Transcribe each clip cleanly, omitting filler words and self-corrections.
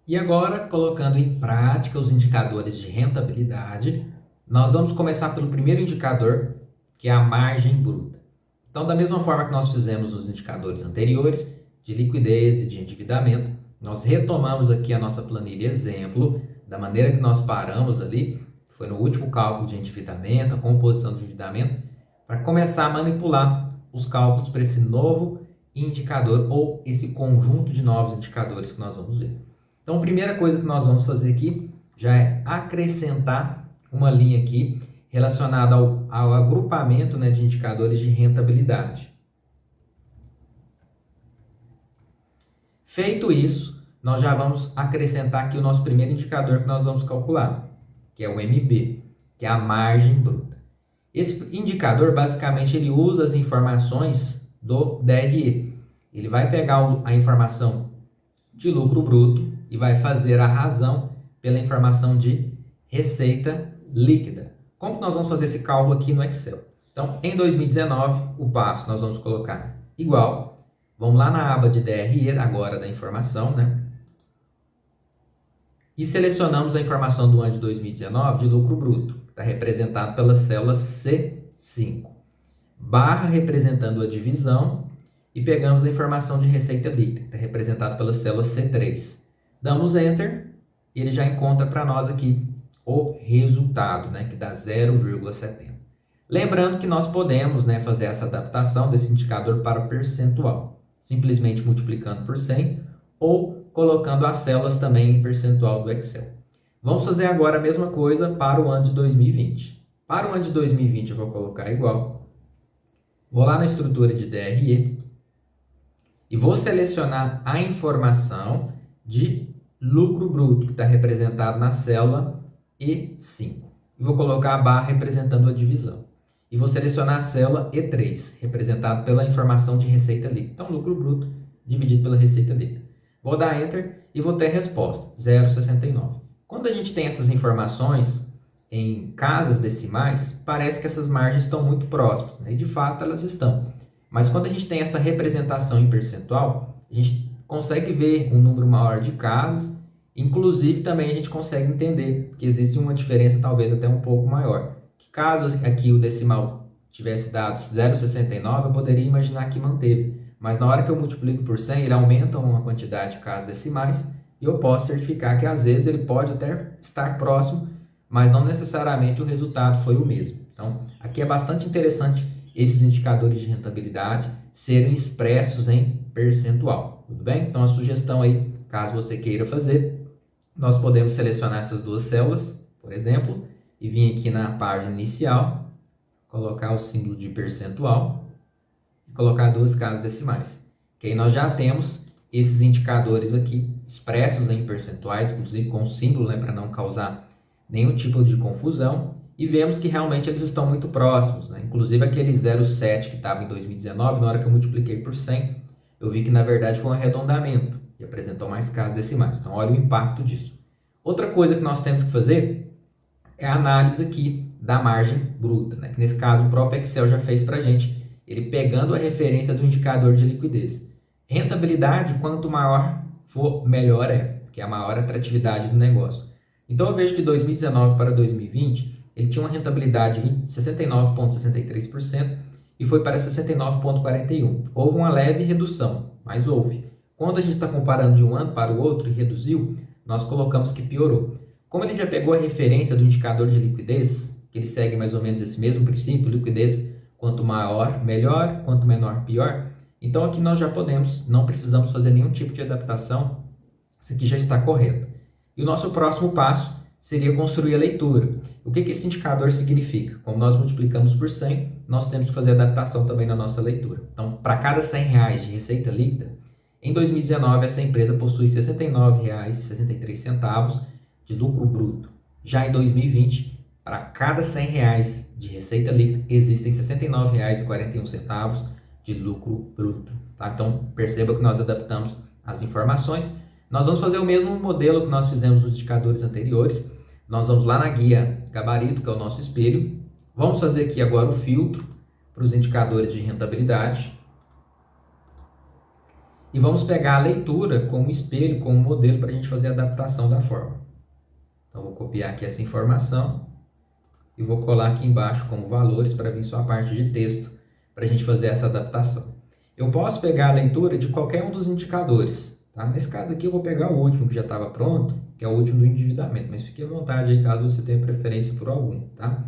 E agora, colocando em prática os indicadores de rentabilidade, nós vamos começar pelo primeiro indicador, que é a margem bruta. Então, da mesma forma que nós fizemos os indicadores anteriores, de liquidez e de endividamento, nós retomamos aqui a nossa planilha exemplo, da maneira que nós paramos ali, foi no último cálculo de endividamento, a composição do endividamento, para começar a manipular os cálculos para esse novo indicador ou esse conjunto de novos indicadores que nós vamos ver. Então, a primeira coisa que nós vamos fazer aqui já é acrescentar uma linha aqui relacionada ao agrupamento, né, de indicadores de rentabilidade. Feito isso, nós já vamos acrescentar aqui o nosso primeiro indicador que nós vamos calcular, que é o MB, que é a margem bruta. Esse indicador, basicamente, ele usa as informações do DRE. Ele vai pegar a informação de lucro bruto e vai fazer a razão pela informação de receita líquida. Como que nós vamos fazer esse cálculo aqui no Excel? Então, em 2019, o passo nós vamos colocar igual. Vamos lá na aba de DRE, agora da informação, né? E selecionamos a informação do ano de 2019 de lucro bruto, que está representado pela célula C5. Barra representando a divisão e pegamos a informação de receita líquida, que está representado pela célula C3. Damos Enter e ele já encontra para nós aqui o resultado, né, que dá 0,70. Lembrando que nós podemos, né, fazer essa adaptação desse indicador para percentual, simplesmente multiplicando por 100 ou colocando as células também em percentual do Excel. Vamos fazer agora a mesma coisa para o ano de 2020. Para o ano de 2020 eu vou colocar igual. Vou lá na estrutura de DRE e vou selecionar a informação de lucro bruto, que está representado na célula E5. E vou colocar a barra representando a divisão. E vou selecionar a célula E3, representado pela informação de receita líquida. Então, lucro bruto dividido pela receita líquida. Vou dar Enter e vou ter a resposta, 0,69. Quando a gente tem essas informações em casas decimais, parece que essas margens estão muito próximas, né? E de fato elas estão. Mas quando a gente tem essa representação em percentual, a gente consegue ver um número maior de casas, inclusive também a gente consegue entender que existe uma diferença talvez até um pouco maior. Que caso aqui o decimal tivesse dado 0,69, eu poderia imaginar que manteve. Mas na hora que eu multiplico por 100, ele aumenta uma quantidade de casas decimais e eu posso certificar que às vezes ele pode até estar próximo, mas não necessariamente o resultado foi o mesmo. Então, aqui é bastante interessante esses indicadores de rentabilidade serem expressos em percentual, tudo bem? Então, a sugestão aí, caso você queira fazer, nós podemos selecionar essas duas células, por exemplo, e vir aqui na página inicial, colocar o símbolo de percentual e colocar duas casas decimais. Que aí nós já temos esses indicadores aqui expressos em percentuais, inclusive com símbolo, né, para não causar nenhum tipo de confusão, e vemos que realmente eles estão muito próximos, né? Inclusive aquele 0,7 que estava em 2019, na hora que eu multipliquei por 100, eu vi que na verdade foi um arredondamento e apresentou mais casas decimais. Então olha o impacto disso. Outra coisa que nós temos que fazer é a análise aqui da margem bruta, né? Que nesse caso o próprio Excel já fez para a gente, ele pegando a referência do indicador de liquidez. Rentabilidade, quanto maior for, melhor é, porque é a maior atratividade do negócio. Então eu vejo que 2019 para 2020, ele tinha uma rentabilidade de 69,63% e foi para 69,41%. Houve uma leve redução, mas houve. Quando a gente está comparando de um ano para o outro e reduziu, nós colocamos que piorou. Como ele já pegou a referência do indicador de liquidez, que ele segue mais ou menos esse mesmo princípio, liquidez quanto maior, melhor, quanto menor, pior. Então aqui nós já podemos, não precisamos fazer nenhum tipo de adaptação, isso aqui já está correto. E o nosso próximo passo seria construir a leitura. O que esse indicador significa? Como nós multiplicamos por 100, nós temos que fazer adaptação também na nossa leitura. Então, para cada R$ 100 de receita líquida, em 2019 essa empresa possui R$ 69,63 de lucro bruto. Já em 2020, para cada R$ 100 de receita líquida, existem R$ 69,41 de lucro bruto. Tá? Então, perceba que nós adaptamos as informações. Nós vamos fazer o mesmo modelo que nós fizemos nos indicadores anteriores. Nós vamos lá na guia gabarito, que é o nosso espelho. Vamos fazer aqui agora o filtro para os indicadores de rentabilidade. E vamos pegar a leitura como espelho, como modelo para a gente fazer a adaptação da fórmula. Então, vou copiar aqui essa informação e vou colar aqui embaixo como valores para vir só a parte de texto para a gente fazer essa adaptação. Eu posso pegar a leitura de qualquer um dos indicadores. Tá? Nesse caso aqui eu vou pegar o último que já estava pronto, que é o último do endividamento, mas fique à vontade aí caso você tenha preferência por algum. Tá?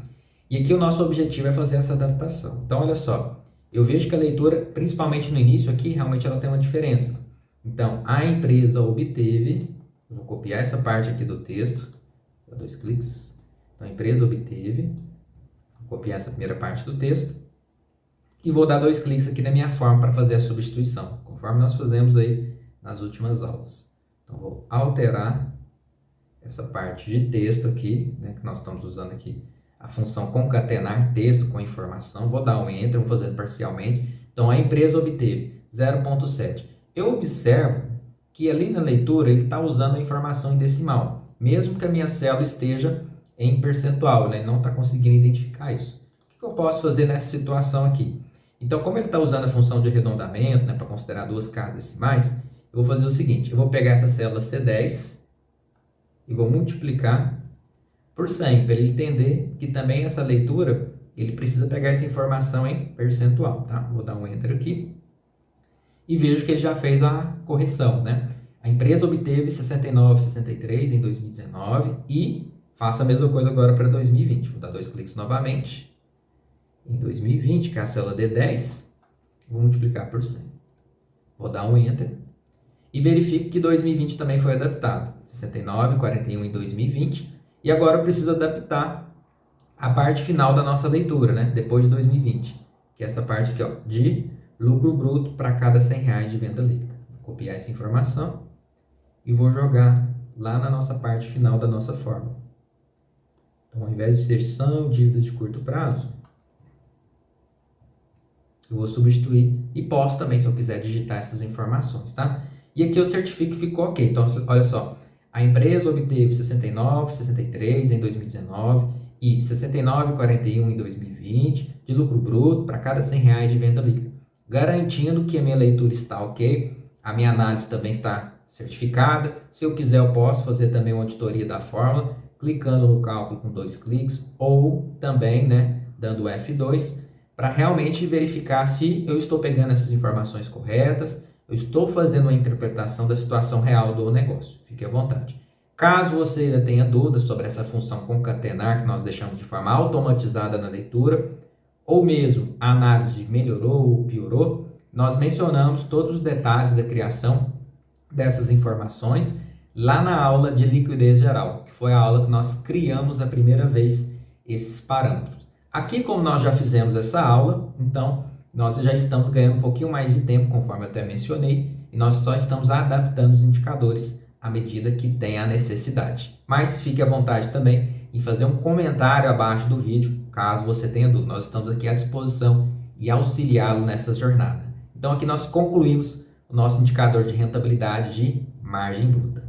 E aqui o nosso objetivo é fazer essa adaptação. Então, olha só, eu vejo que a leitura, principalmente no início aqui, realmente ela tem uma diferença. Então, a empresa obteve, eu vou copiar essa parte aqui do texto, dá 2 cliques. Então, a empresa obteve, vou copiar essa primeira parte do texto e vou dar 2 cliques aqui na minha forma para fazer a substituição, conforme nós fazemos aí nas últimas aulas. Então, vou alterar essa parte de texto aqui, né, que nós estamos usando aqui a função concatenar texto com informação. Vou dar um Enter, vou fazendo parcialmente. Então, a empresa obteve 0,7. Eu observo que ali na leitura ele está usando a informação em decimal, mesmo que a minha célula esteja em percentual, né? Ele não está conseguindo identificar isso. O que eu posso fazer nessa situação aqui? Então, como ele está usando a função de arredondamento, né, para considerar 2 casas decimais, eu vou fazer o seguinte, eu vou pegar essa célula C10 e vou multiplicar por 100, para ele entender que também essa leitura, ele precisa pegar essa informação em percentual, tá? Vou dar um Enter aqui e vejo que ele já fez a correção, né? A empresa obteve 69,63 em 2019 e faço a mesma coisa agora para 2020. Vou dar 2 cliques novamente. Em 2020, que é a célula D10, vou multiplicar por 100. Vou dar um Enter e verifico que 2020 também foi adaptado. 69,41 em 2020. E agora eu preciso adaptar a parte final da nossa leitura, né? Depois de 2020, que é essa parte aqui, ó, de lucro bruto para cada R$100 de venda líquida. Vou copiar essa informação e vou jogar lá na nossa parte final da nossa fórmula. Então, ao invés de ser são dívidas de curto prazo, eu vou substituir e posso também, se eu quiser, digitar essas informações, tá? E aqui eu certifico que ficou ok. Então, olha só. A empresa obteve 69,63 em 2019 e 69,41 em 2020 de lucro bruto para cada R$100 de venda líquida, garantindo que a minha leitura está ok, a minha análise também está certificada. Se eu quiser, eu posso fazer também uma auditoria da fórmula, clicando no cálculo com 2 cliques ou também, né, dando F2 para realmente verificar se eu estou pegando essas informações corretas, eu estou fazendo uma interpretação da situação real do negócio. Fique à vontade. Caso você ainda tenha dúvidas sobre essa função concatenar que nós deixamos de forma automatizada na leitura, ou mesmo a análise melhorou ou piorou, nós mencionamos todos os detalhes da criação dessas informações lá na aula de liquidez geral, que foi a aula que nós criamos a primeira vez esses parâmetros. Aqui, como nós já fizemos essa aula, então nós já estamos ganhando um pouquinho mais de tempo, conforme eu até mencionei, e nós só estamos adaptando os indicadores à medida que tem a necessidade. Mas fique à vontade também em fazer um comentário abaixo do vídeo, caso você tenha dúvida. Nós estamos aqui à disposição e auxiliá-lo nessa jornada. Então aqui nós concluímos o nosso indicador de rentabilidade de margem bruta.